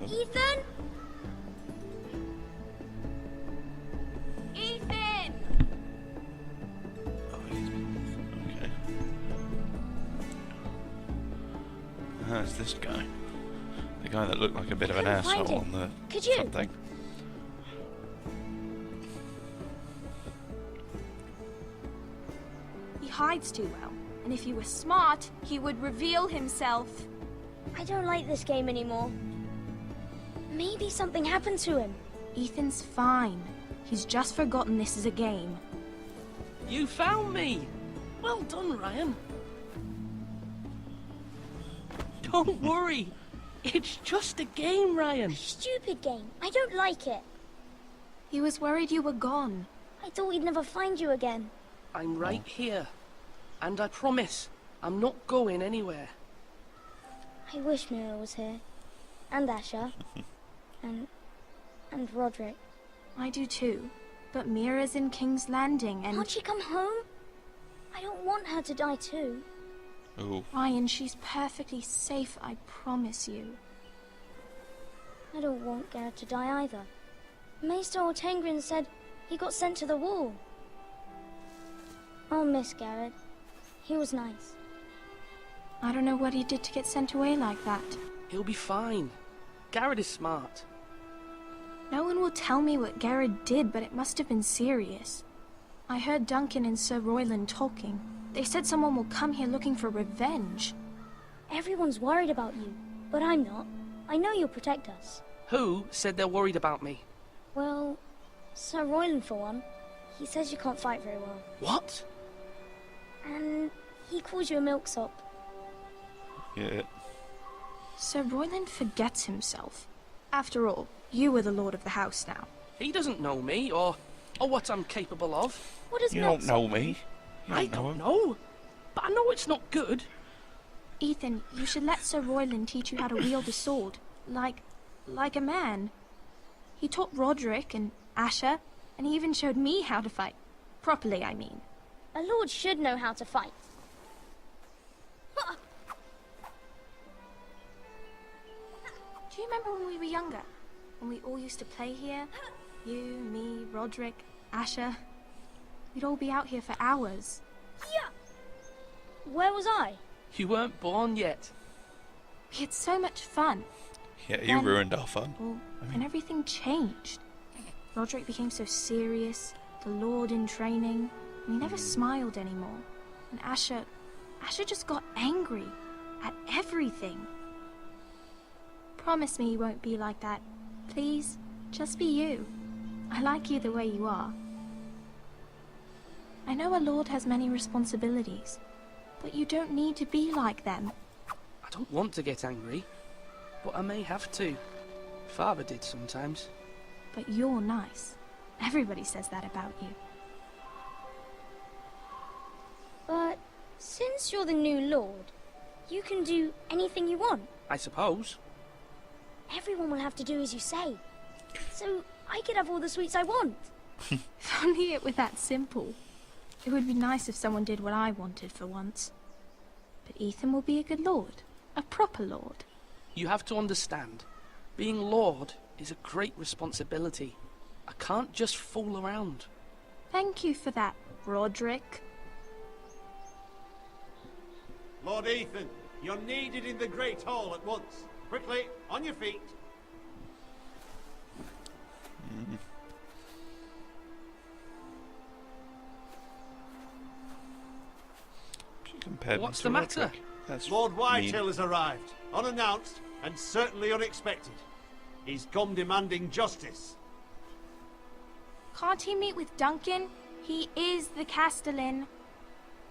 Ethan? Ethan! Oh, okay. It's this guy. The guy that looked like a bit of an asshole on the front thing. He hides too well, and if he were smart, he would reveal himself. I don't like this game anymore. Maybe something happened to him. Ethan's fine. He's just forgotten this is a game. You found me! Well done, Ryan. Don't worry. It's just a game, Ryan. A stupid game. I don't like it. He was worried you were gone. I thought we'd never find you again. I'm right here. And I promise, I'm not going anywhere. I wish Mira was here. And Asher. and Roderick. I do too. But Mira's in King's Landing and... Can't she come home? I don't want her to die too. Ooh. Ryan, she's perfectly safe, I promise you. I don't want Garrett to die either. Maester Ortengrin said he got sent to the wall. I'll miss Garrett. He was nice. I don't know what he did to get sent away like that. He'll be fine. Garrett is smart. No one will tell me what Garrett did, but it must have been serious. I heard Duncan and Sir Royland talking. They said someone will come here looking for revenge. Everyone's worried about you, but I'm not. I know you'll protect us. Who said they're worried about me? Well, Sir Royland for one. He says you can't fight very well. What? And he calls you a milksop. Yeah. Sir Royland forgets himself. After all, you were the lord of the house now. He doesn't know me, or what I'm capable of. What is You milksop? don't know me. I don't know. But I know it's not good. Ethan, you should let Sir Royland teach you how to wield a sword. Like a man. He taught Roderick and Asher, and he even showed me how to fight. Properly, I mean. A lord should know how to fight. Do you remember when we were younger? When we all used to play here? You, me, Roderick, Asher. We'd all be out here for hours. Yeah. Where was I? You weren't born yet. We had so much fun. Yeah, you Then- ruined our fun. Well, and everything changed. Roderick became so serious, the Lord in training, and he never smiled anymore. And Asher just got angry at everything. Promise me you won't be like that. Please, just be you. I like you the way you are. I know a lord has many responsibilities, but you don't need to be like them. I don't want to get angry, but I may have to. Father did sometimes. But you're nice. Everybody says that about you. But since you're the new lord, you can do anything you want. I suppose. Everyone will have to do as you say. So I could have all the sweets I want. If only it were that simple. It would be nice if someone did what I wanted for once. But Ethan will be a good lord. A proper lord. You have to understand, being lord is a great responsibility. I can't just fool around. Thank you for that, Roderick. Lord Ethan, you're needed in the Great Hall at once. Quickly, on your feet. What's the matter? That's Lord mean. Whitehill has arrived, unannounced and certainly unexpected. He's come demanding justice. Can't he meet with Duncan? He is the Castellan.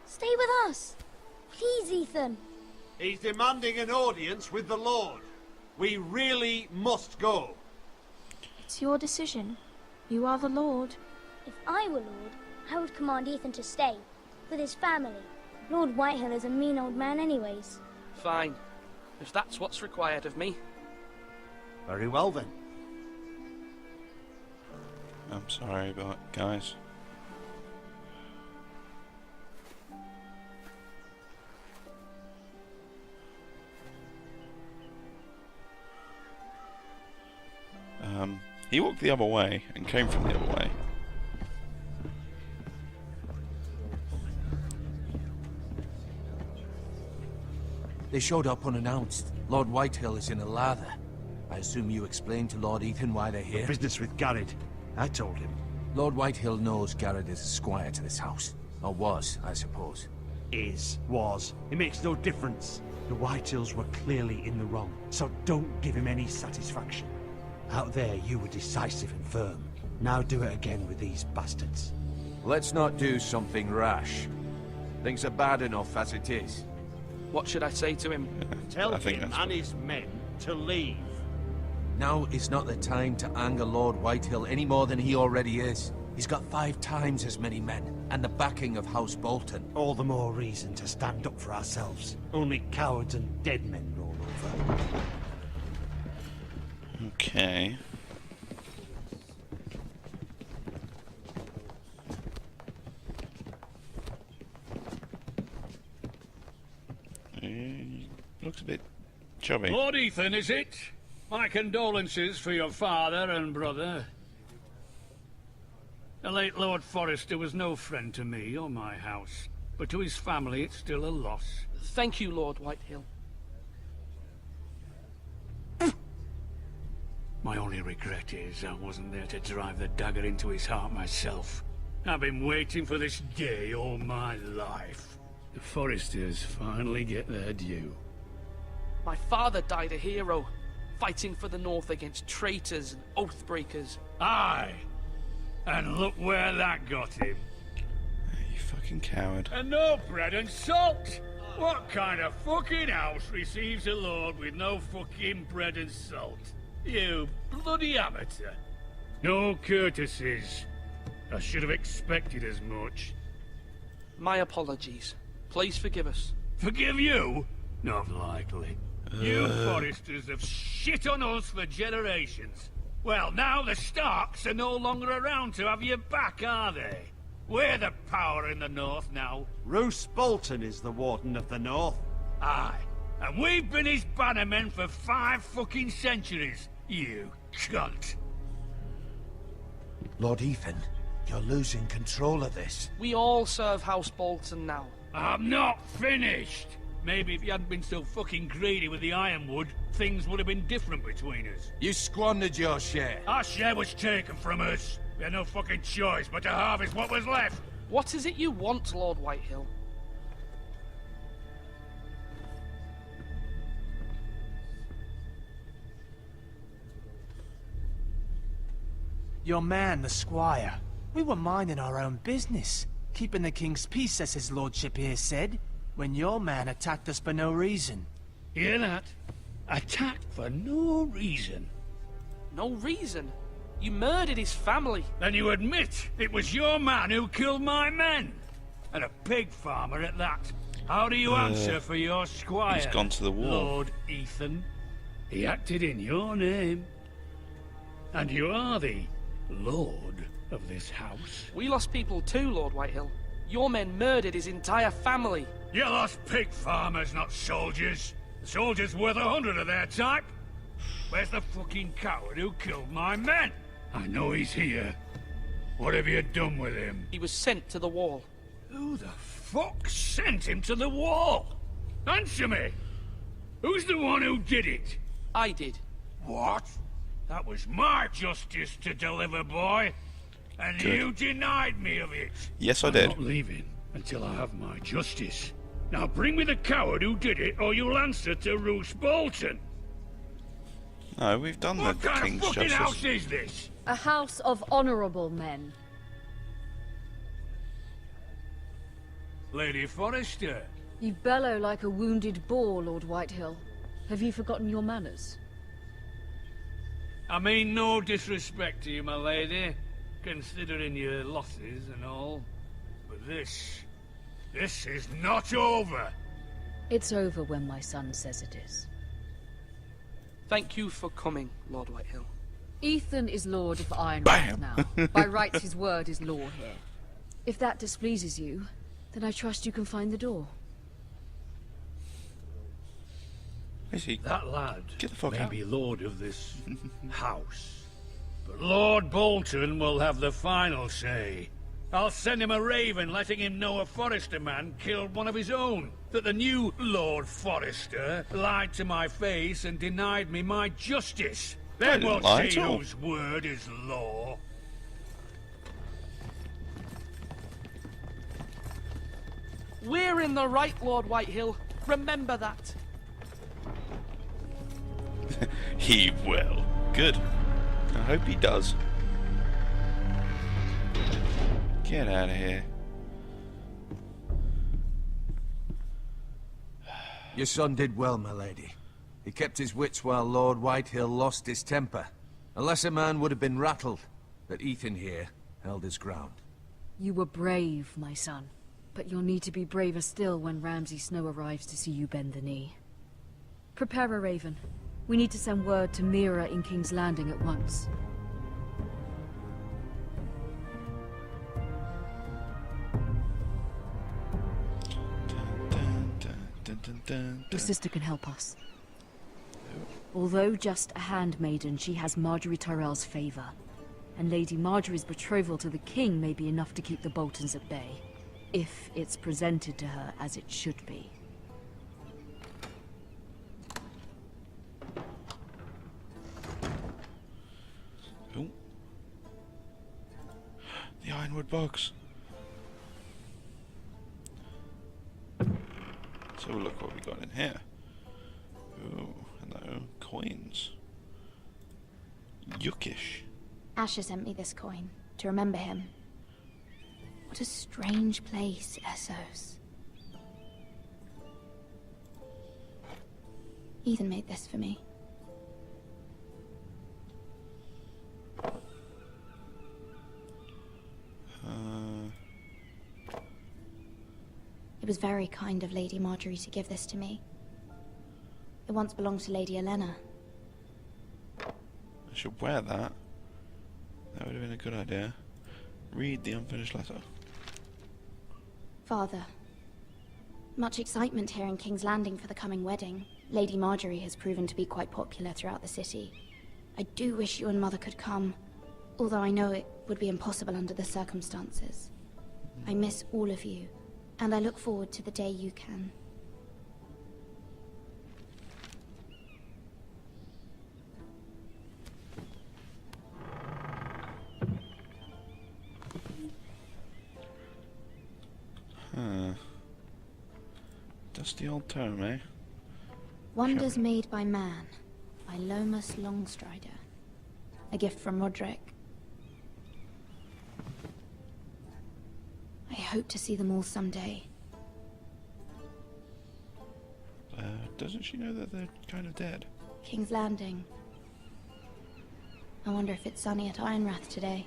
Stay with us. Please, Ethan. He's demanding an audience with the Lord. We really must go. It's your decision. You are the lord. If I were lord, I would command Ethan to stay. With his family. Lord Whitehill is a mean old man anyways. Fine. If that's what's required of me. Very well then. I'm sorry, but guys. He walked the other way and came from the other way. They showed up unannounced. Lord Whitehill is in a lather. I assume you explained to Lord Ethan why they're here? Business with Garrett. I told him. Lord Whitehill knows Garrett is a squire to this house. Or was, I suppose. Was. It makes no difference. The Whitehills were clearly in the wrong, so don't give him any satisfaction. Out there, you were decisive and firm. Now do it again with these bastards. Let's not do something rash. Things are bad enough as it is. What should I say to him? Tell I think him that's and his men to leave. Now is not the time to anger Lord Whitehill any more than he already is. He's got 5 times as many men, and the backing of House Bolton. All the more reason to stand up for ourselves. Only cowards and dead men roll over. Okay. Looks a bit chubby. Lord Ethan, is it? My condolences for your father and brother. The late Lord Forrester was no friend to me or my house, but to his family it's still a loss. Thank you, Lord Whitehill. My only regret is I wasn't there to drive the dagger into his heart myself. I've been waiting for this day all my life. The Forresters finally get their due. My father died a hero, fighting for the North against traitors and oath-breakers. Aye! And look where that got him. You fucking coward. And no bread and salt! What kind of fucking house receives a lord with no fucking bread and salt? You bloody amateur. No courtesies. I should have expected as much. My apologies. Please forgive us. Forgive you? Not likely. You Foresters have shit on us for generations. Well, now the Starks are no longer around to have your back, are they? We're the power in the North now. Roose Bolton is the Warden of the North. Aye. And we've been his bannermen for 5 fucking centuries. You cunt. Lord Ethan, you're losing control of this. We all serve House Bolton now. I'm not finished. Maybe if you hadn't been so fucking greedy with the ironwood, things would have been different between us. You squandered your share. Our share was taken from us. We had no fucking choice but to harvest what was left. What is it you want, Lord Whitehill? Your man, the squire. We were minding our own business, keeping the king's peace, as his lordship here said, when your man attacked us for no reason. Hear that? Attacked for no reason. No reason? You murdered his family. Then you admit it was your man who killed my men? And a pig farmer at that. How do you answer for your squire? He's gone to the war. Lord Ethan. He acted in your name. And you are the lord of this house. We lost people too, Lord Whitehill. Your men murdered his entire family. You lost pig farmers, not soldiers. The soldiers worth 100 of their type. Where's the fucking coward who killed my men? I know he's here. What have you done with him? He was sent to the wall. Who the fuck sent him to the wall? Answer me! Who's the one who did it? I did. What? That was my justice to deliver, boy. And Good. you denied me of it. Yes, I I'm did. not leaving until I have my justice. Now bring me the coward who did it, or you'll answer to Roose Bolton. No, we've done What the kind King's of fucking justice. house is this? A house of honorable men. Lady Forrester. You bellow like a wounded boar, Lord Whitehill. Have you forgotten your manners? I mean no disrespect to you, my lady, considering your losses and all. But this is not over. It's over when my son says it is. Thank you for coming, Lord Whitehill. Ethan is Lord of Ironwood Bam. now. By rights, his word is law here. If that displeases you, then I trust you can find the door. Is he? That lad Get the fuck may out. be lord of this house, But Lord Bolton will have the final say. I'll send him a raven letting him know a Forrester man killed one of his own. That the new Lord Forrester lied to my face and denied me my justice. Then we'll see whose word is law. We're in the right, Lord Whitehill. Remember that. He will. Good. I hope he does. Get out of here. Your son did well, my lady. He kept his wits while Lord Whitehill lost his temper. A lesser man would have been rattled, but Ethan here held his ground. You were brave, my son. But you'll need to be braver still when Ramsay Snow arrives to see you bend the knee. Prepare a raven. We need to send word to Mira in King's Landing at once. Your sister can help us. Although just a handmaiden, she has Marjorie Tyrell's favor. And Lady Marjorie's betrothal to the king may be enough to keep the Boltons at bay. If it's presented to her as it should be. Oh. The Ironwood box. So look what we got in here. Ooh, hello. Coins. Yuckish. Asher sent me this coin to remember him. What a strange place, Essos. Ethan made this for me. It was very kind of Lady Marjorie to give this to me. It once belonged to Lady Elena. I should wear that. That would have been a good idea. Read the unfinished letter. Father, much excitement here in King's Landing for the coming wedding. Lady Marjorie has proven to be quite popular throughout the city. I do wish you and Mother could come, although I know it would be impossible under the circumstances. I miss all of you, and I look forward to the day you can. Dusty old tome, eh? Wonders Made by Man, by Lomas Longstrider. A gift from Roderick. I hope to see them all someday. Doesn't she know that they're kind of dead? King's Landing. I wonder if it's sunny at Ironrath today.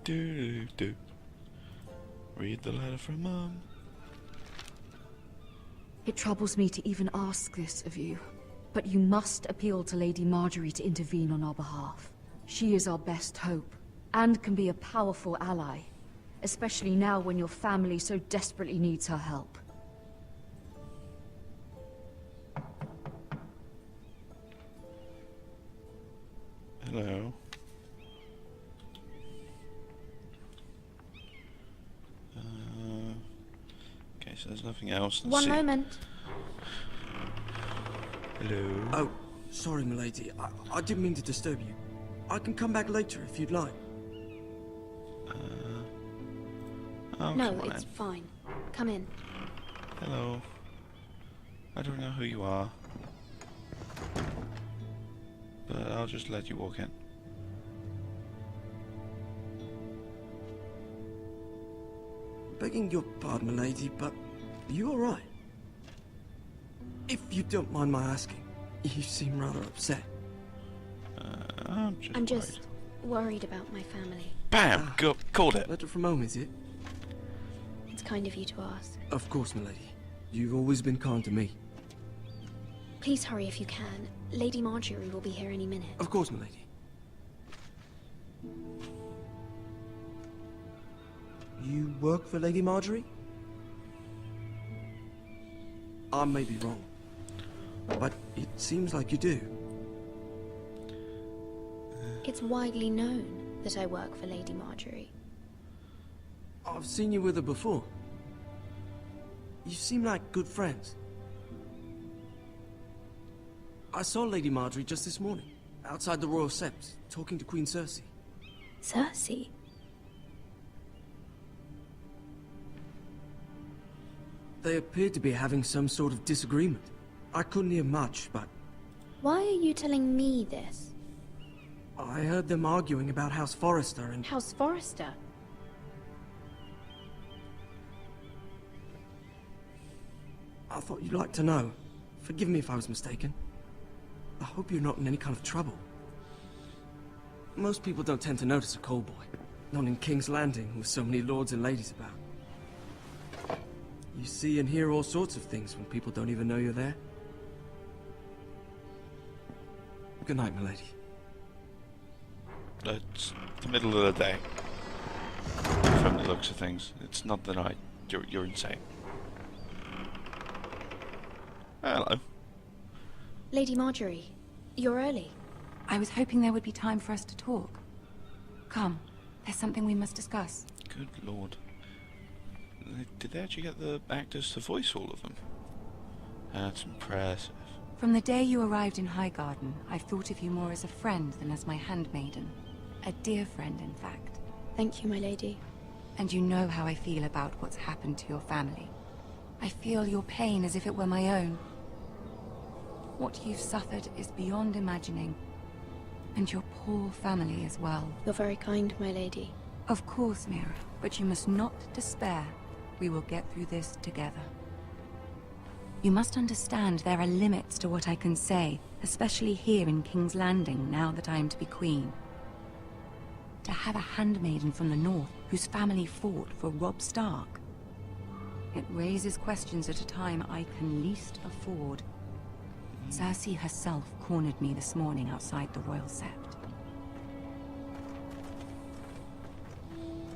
Do. Read the letter from Mum. It troubles me to even ask this of you, but you must appeal to Lady Marjorie to intervene on our behalf. She is our best hope, and can be a powerful ally, especially now when your family so desperately needs her help. Hello. Okay, so there's nothing else. Let's see. One moment. Hello. Oh, sorry, milady. I didn't mean to disturb you. I can come back later if you'd like. Oh, No, it's fine. Come in. Hello. I don't know who you are, but I'll just let you walk in. Begging your pardon, milady, but are you alright? If you don't mind my asking, you seem rather upset. I'm just worried about my family. Bam! Called it. Letter from home, is it? It's kind of you to ask. Of course, milady. You've always been kind to me. Please hurry if you can. Lady Marjorie will be here any minute. Of course, milady. You work for Lady Marjorie? I may be wrong, but it seems like you do. It's widely known that I work for Lady Marjorie. I've seen you with her before. You seem like good friends. I saw Lady Marjorie just this morning, outside the Royal Sept, talking to Queen Cersei. Cersei? They appeared to be having some sort of disagreement. I couldn't hear much, but Why are you telling me this? I heard them arguing about House Forrester and... House Forrester? I thought you'd like to know. Forgive me if I was mistaken. I hope you're not in any kind of trouble. Most people don't tend to notice a call boy. Not in King's Landing, with so many lords and ladies about. You see and hear all sorts of things when people don't even know you're there. Good night, milady. It's the middle of the day. From the looks of things, it's not the night. You're insane. Hello. Lady Marjorie, you're early. I was hoping there would be time for us to talk. Come, there's something we must discuss. Good lord. Did they actually get the actors to voice all of them? That's impressive. From the day you arrived in Highgarden, I've thought of you more as a friend than as my handmaiden. A dear friend, in fact. Thank you, my lady. And you know how I feel about what's happened to your family. I feel your pain as if it were my own. What you've suffered is beyond imagining. And your poor family as well. You're very kind, my lady. Of course, Mira, but you must not despair. We will get through this together. You must understand there are limits to what I can say, especially here in King's Landing, now that I am to be queen. To have a handmaiden from the north whose family fought for Robb Stark. It raises questions at a time I can least afford. Cersei herself cornered me this morning outside the Royal Sept.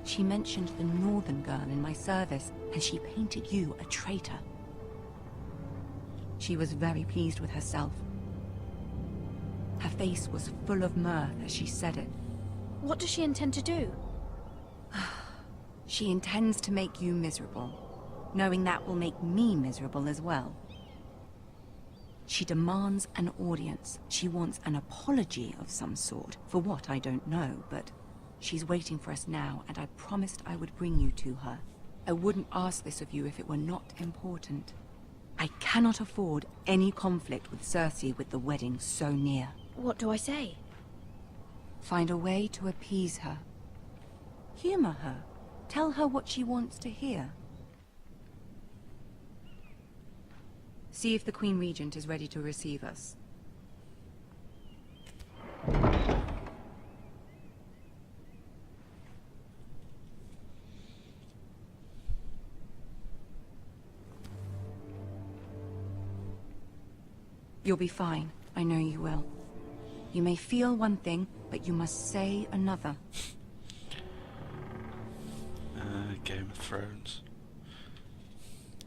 She mentioned the northern girl in my service, and she painted you a traitor. She was very pleased with herself. Her face was full of mirth as she said it. What does she intend to do? She intends to make you miserable, knowing that will make me miserable as well. She demands an audience. She wants an apology of some sort. For what, I don't know, but she's waiting for us now, and I promised I would bring you to her. I wouldn't ask this of you if it were not important. I cannot afford any conflict with Cersei with the wedding so near. What do I say? Find a way to appease her. Humor her. Tell her what she wants to hear. See if the Queen Regent is ready to receive us. You'll be fine. I know you will. You may feel one thing, but you must say another. Game of Thrones.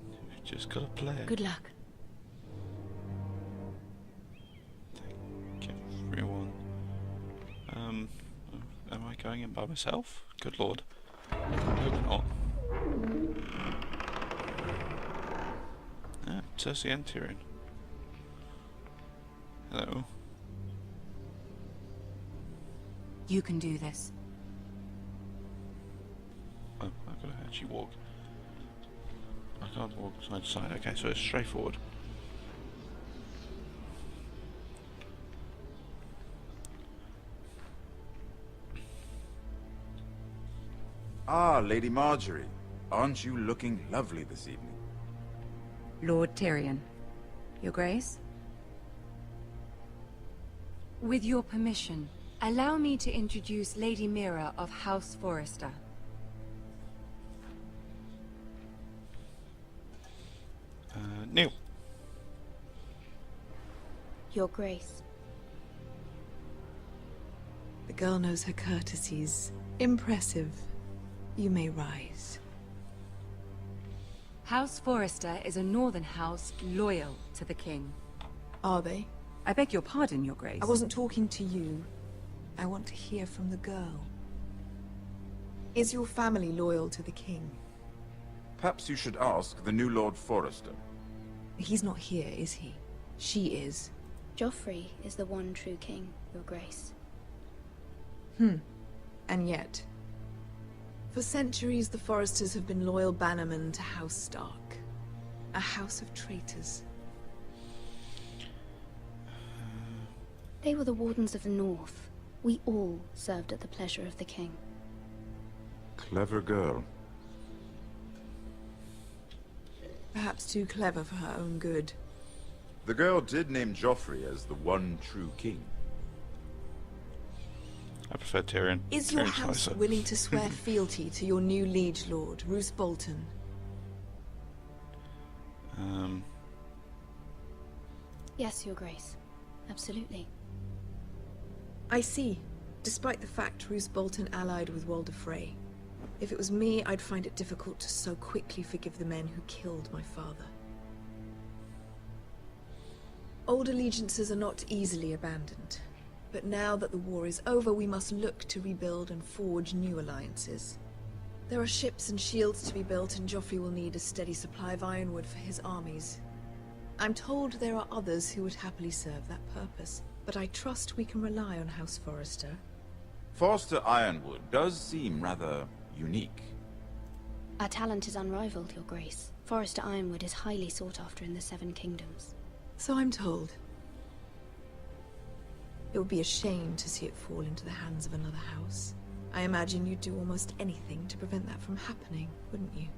You've just gotta play it. Good luck. Thank you, everyone. Am I going in by myself? Good lord. I hope not. Ah, Cersei and Tyrion. Hello. You can do this. Oh, I've got to actually walk. I can't walk side to side. Okay, so it's straightforward. Ah, Lady Marjorie. Aren't you looking lovely this evening? Lord Tyrion. Your Grace? With your permission, allow me to introduce Lady Mira of House Forrester. Neil. Your Grace. The girl knows her courtesies. Impressive. You may rise. House Forrester is a northern house loyal to the king. Are they? I beg your pardon, Your Grace. I wasn't talking to you. I want to hear from the girl. Is your family loyal to the king? Perhaps you should ask the new Lord Forrester. He's not here, is he? She is. Joffrey is the one true king, Your Grace. And yet, for centuries the Forresters have been loyal bannermen to House Stark. A house of traitors. They were the Wardens of the North. We all served at the pleasure of the king. Clever girl. Perhaps too clever for her own good. The girl did name Joffrey as the one true king. I prefer Tyrion. Is your Tyrion's house nicer. willing to swear fealty to your new liege lord, Roose Bolton? Yes, Your Grace. Absolutely. I see. Despite the fact Roose Bolton allied with Walder Frey. If it was me, I'd find it difficult to so quickly forgive the men who killed my father. Old allegiances are not easily abandoned. But now that the war is over, we must look to rebuild and forge new alliances. There are ships and shields to be built, and Joffrey will need a steady supply of ironwood for his armies. I'm told there are others who would happily serve that purpose, but I trust we can rely on House Forrester. Forrester Ironwood does seem rather unique. Our talent is unrivaled, Your Grace. Forrester Ironwood is highly sought after in the Seven Kingdoms. So I'm told. It would be a shame to see it fall into the hands of another house. I imagine you'd do almost anything to prevent that from happening, wouldn't you?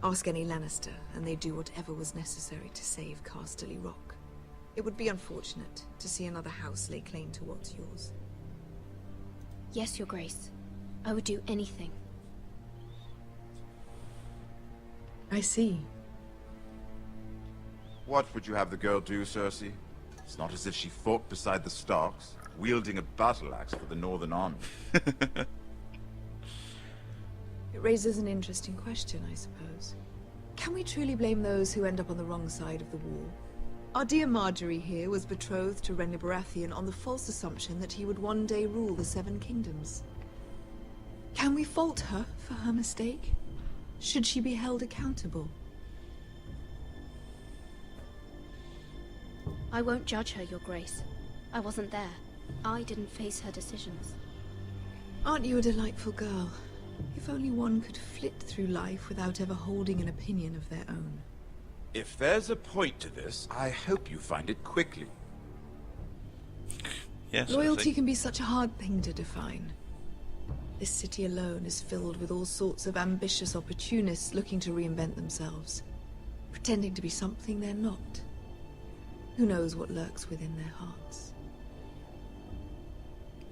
Ask any Lannister, and they'd do whatever was necessary to save Casterly Rock. It would be unfortunate to see another house lay claim to what's yours. Yes, Your Grace. I would do anything. I see. What would you have the girl do, Cersei? It's not as if she fought beside the Starks, wielding a battle axe for the Northern Army. It raises an interesting question, I suppose. Can we truly blame those who end up on the wrong side of the war? Our dear Marjorie here was betrothed to Renly Baratheon on the false assumption that he would one day rule the Seven Kingdoms. Can we fault her for her mistake? Should she be held accountable? I won't judge her, Your Grace. I wasn't there. I didn't face her decisions. Aren't you a delightful girl? If only one could flit through life without ever holding an opinion of their own. If there's a point to this, I hope you find it quickly. Yes, Loyalty can be such a hard thing to define. This city alone is filled with all sorts of ambitious opportunists looking to reinvent themselves, pretending to be something they're not. Who knows what lurks within their hearts?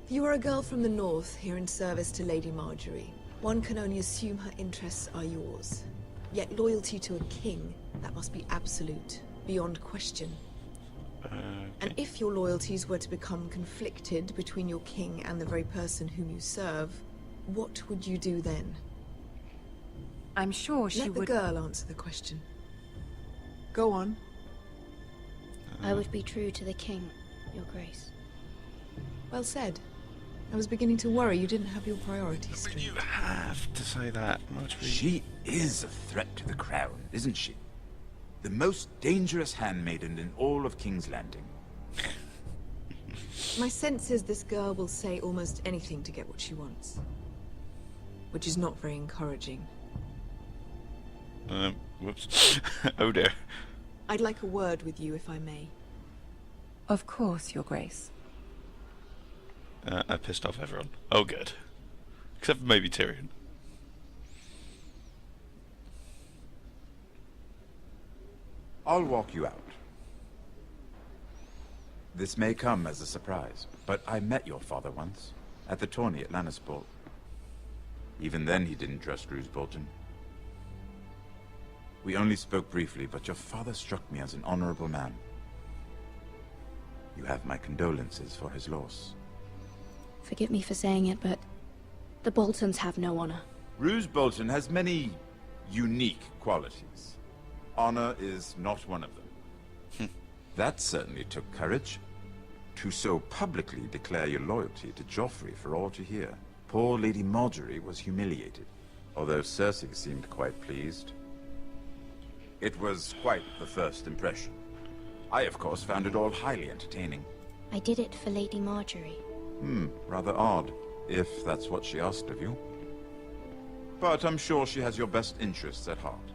You are a girl from the north, here in service to Lady Marjorie. One can only assume her interests are yours. Yet loyalty to a king, that must be absolute, beyond question. And if your loyalties were to become conflicted between your king and the very person whom you serve, what would you do then? I'm sure she would... Let the girl answer the question. Go on. I would be true to the king, Your Grace. Well said. I was beginning to worry you didn't have your priorities straight. You have to say that, Marjorie. She is a threat to the crown, isn't she? The most dangerous handmaiden in all of King's Landing. My sense is this girl will say almost anything to get what she wants. Which is not very encouraging. Whoops. Oh dear. I'd like a word with you, if I may. Of course, Your Grace. I pissed off everyone. Oh good. Except for maybe Tyrion. I'll walk you out. This may come as a surprise, but I met your father once, at the tourney at Lannisport. Even then he didn't trust Roose Bolton. We only spoke briefly, but your father struck me as an honorable man. You have my condolences for his loss. Forgive me for saying it, but the Boltons have no honor. Roose Bolton has many unique qualities. Honor is not one of them. That certainly took courage. To so publicly declare your loyalty to Joffrey for all to hear. Poor Lady Marjorie was humiliated, although Cersei seemed quite pleased. It was quite the first impression. I, of course, found it all highly entertaining. I did it for Lady Marjorie. Rather odd, if that's what she asked of you. But I'm sure she has your best interests at heart.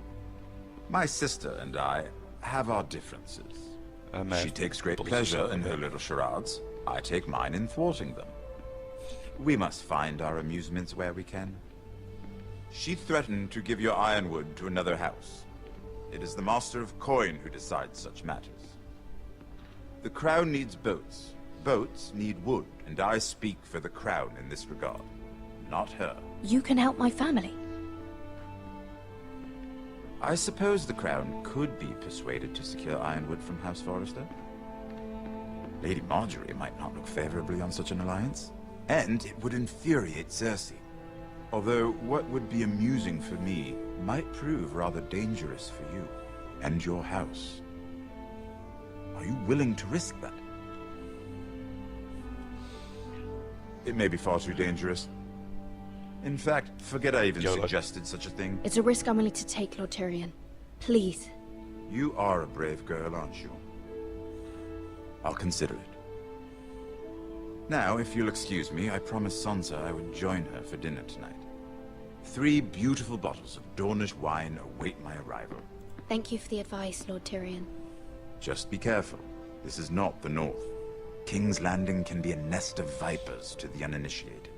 My sister and I have our differences. She takes great pleasure in her little charades. I take mine in thwarting them. We must find our amusements where we can. She threatened to give your ironwood to another house. It is the Master of Coin who decides such matters. The Crown needs boats. Boats need wood, and I speak for the Crown in this regard, not her. You can help my family. I suppose the Crown could be persuaded to secure ironwood from House Forrester. Lady Marjorie might not look favorably on such an alliance, and it would infuriate Cersei. Although what would be amusing for me might prove rather dangerous for you and your house. Are you willing to risk that? It may be far too dangerous. In fact, forget I even suggested such a thing. It's a risk I'm willing to take, Lord Tyrion. Please. You are a brave girl, aren't you? I'll consider it. Now, if you'll excuse me, I promised Sansa I would join her for dinner tonight. 3 beautiful bottles of Dornish wine await my arrival. Thank you for the advice, Lord Tyrion. Just be careful. This is not the North. King's Landing can be a nest of vipers to the uninitiated.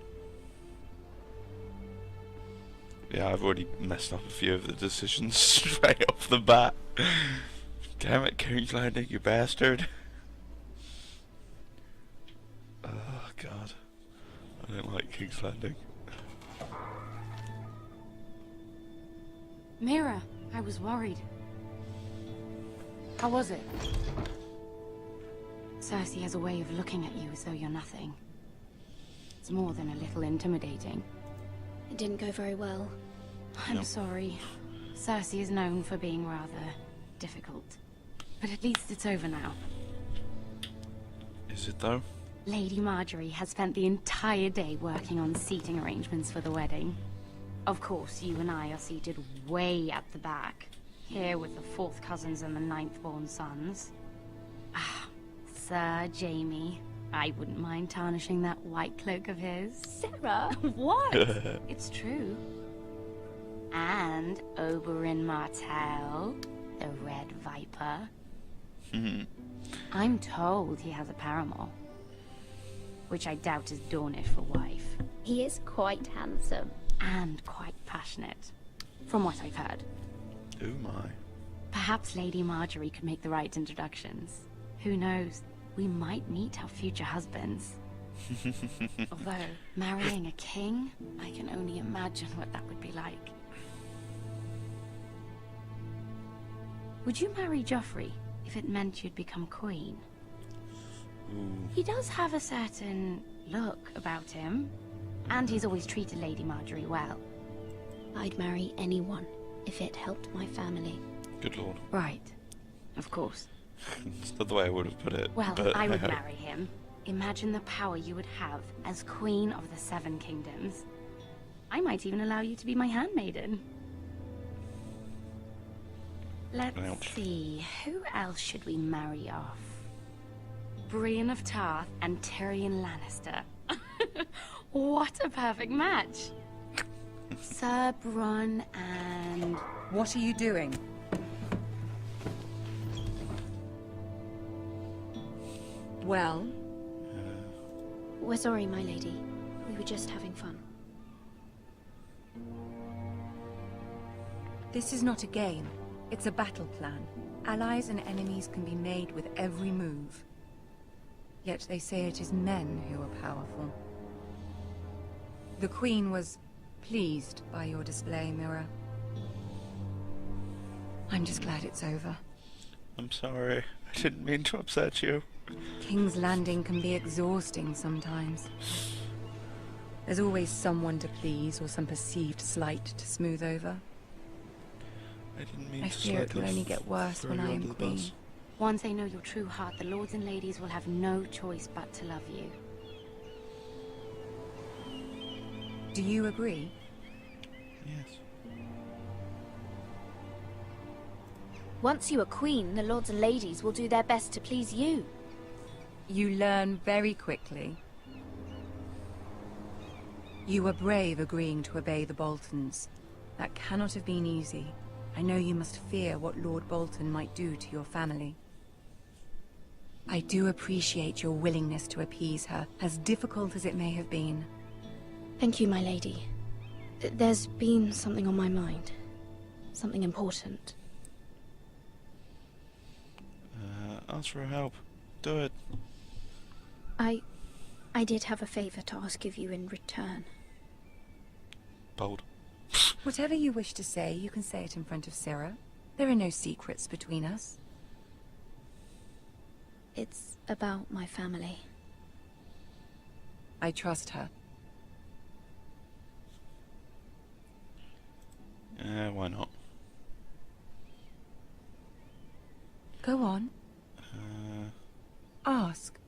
Yeah, I've already messed up a few of the decisions straight off the bat. Damn it, King's Landing, you bastard. Oh, God. I don't like King's Landing. Mira, I was worried. How was it? Cersei has a way of looking at you as though you're nothing. It's more than a little intimidating. It didn't go very well. I'm sorry. Cersei is known for being rather difficult. But at least it's over now. Is it though? Lady Marjorie has spent the entire day working on seating arrangements for the wedding. Of course, you and I are seated way at the back. Here with the 4th cousins and the 9th-born sons. Ah, Sir Jaime. I wouldn't mind tarnishing that white cloak of his. Sarah! What? It's true. And Oberyn Martell, the Red Viper. I'm told he has a paramour. Which I doubt is Dornish for wife. He is quite handsome. And quite passionate. From what I've heard. Oh my. Perhaps Lady Marjorie could make the right introductions. Who knows? We might meet our future husbands. Although, marrying a king, I can only imagine what that would be like. Would you marry Joffrey if it meant you'd become queen? Ooh. He does have a certain look about him, and he's always treated Lady Marjorie well. I'd marry anyone if it helped my family. Good lord. Right. Of course. It's not the way I would have put it. Well, but I would marry him. Imagine the power you would have as Queen of the 7 Kingdoms. I might even allow you to be my handmaiden. Let's see, who else should we marry off? Brienne of Tarth and Tyrion Lannister. What a perfect match! Sir Bronn and... What are you doing? Well? We're sorry, my lady. We were just having fun. This is not a game. It's a battle plan. Allies and enemies can be made with every move. Yet they say it is men who are powerful. The Queen was pleased by your display, Mira. I'm just glad it's over. I'm sorry. I didn't mean to upset you. King's Landing can be exhausting sometimes. There's always someone to please or some perceived slight to smooth over. I didn't mean I to fear it will slightly only get worse throw when you I am under the queen. bus. Once they know your true heart, the lords and ladies will have no choice but to love you. Do you agree? Yes. Once you are queen, the lords and ladies will do their best to please you. You learn very quickly. You were brave agreeing to obey the Boltons. That cannot have been easy. I know you must fear what Lord Bolton might do to your family. I do appreciate your willingness to appease her, as difficult as it may have been. Thank you, my lady. There's been something on my mind. Something important. Ask for help. Do it. I did have a favor to ask of you in return. Bold. Whatever you wish to say, you can say it in front of Sarah. There are no secrets between us. It's about my family. I trust her. Why not? Go on. Ask.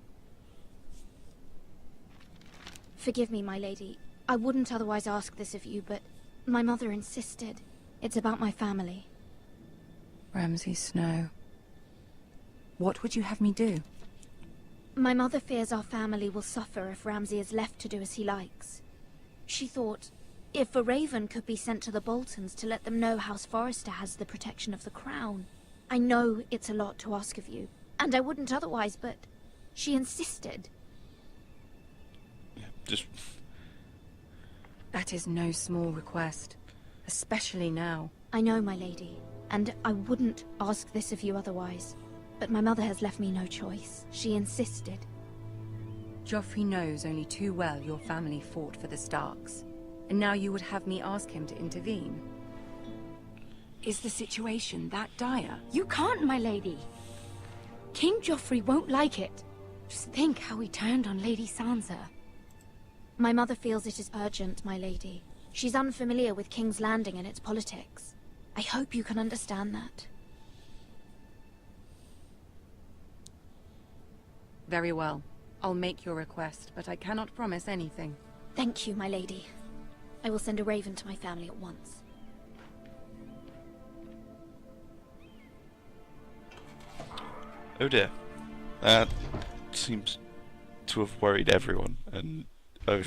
Forgive me, my lady. I wouldn't otherwise ask this of you, but my mother insisted. It's about my family. Ramsay Snow. What would you have me do? My mother fears our family will suffer if Ramsay is left to do as he likes. She thought, if a raven could be sent to the Boltons to let them know House Forrester has the protection of the crown. I know it's a lot to ask of you, and I wouldn't otherwise, but she insisted. Just... That is no small request, especially now. I know, my lady, and I wouldn't ask this of you otherwise. But my mother has left me no choice. She insisted. Joffrey knows only too well your family fought for the Starks. And now you would have me ask him to intervene. Is the situation that dire? You can't, my lady. King Joffrey won't like it. Just think how he turned on Lady Sansa. My mother feels it is urgent, my lady. She's unfamiliar with King's Landing and its politics. I hope you can understand that. Very well. I'll make your request, but I cannot promise anything. Thank you, my lady. I will send a raven to my family at once. Oh dear. That seems to have worried everyone, and oh.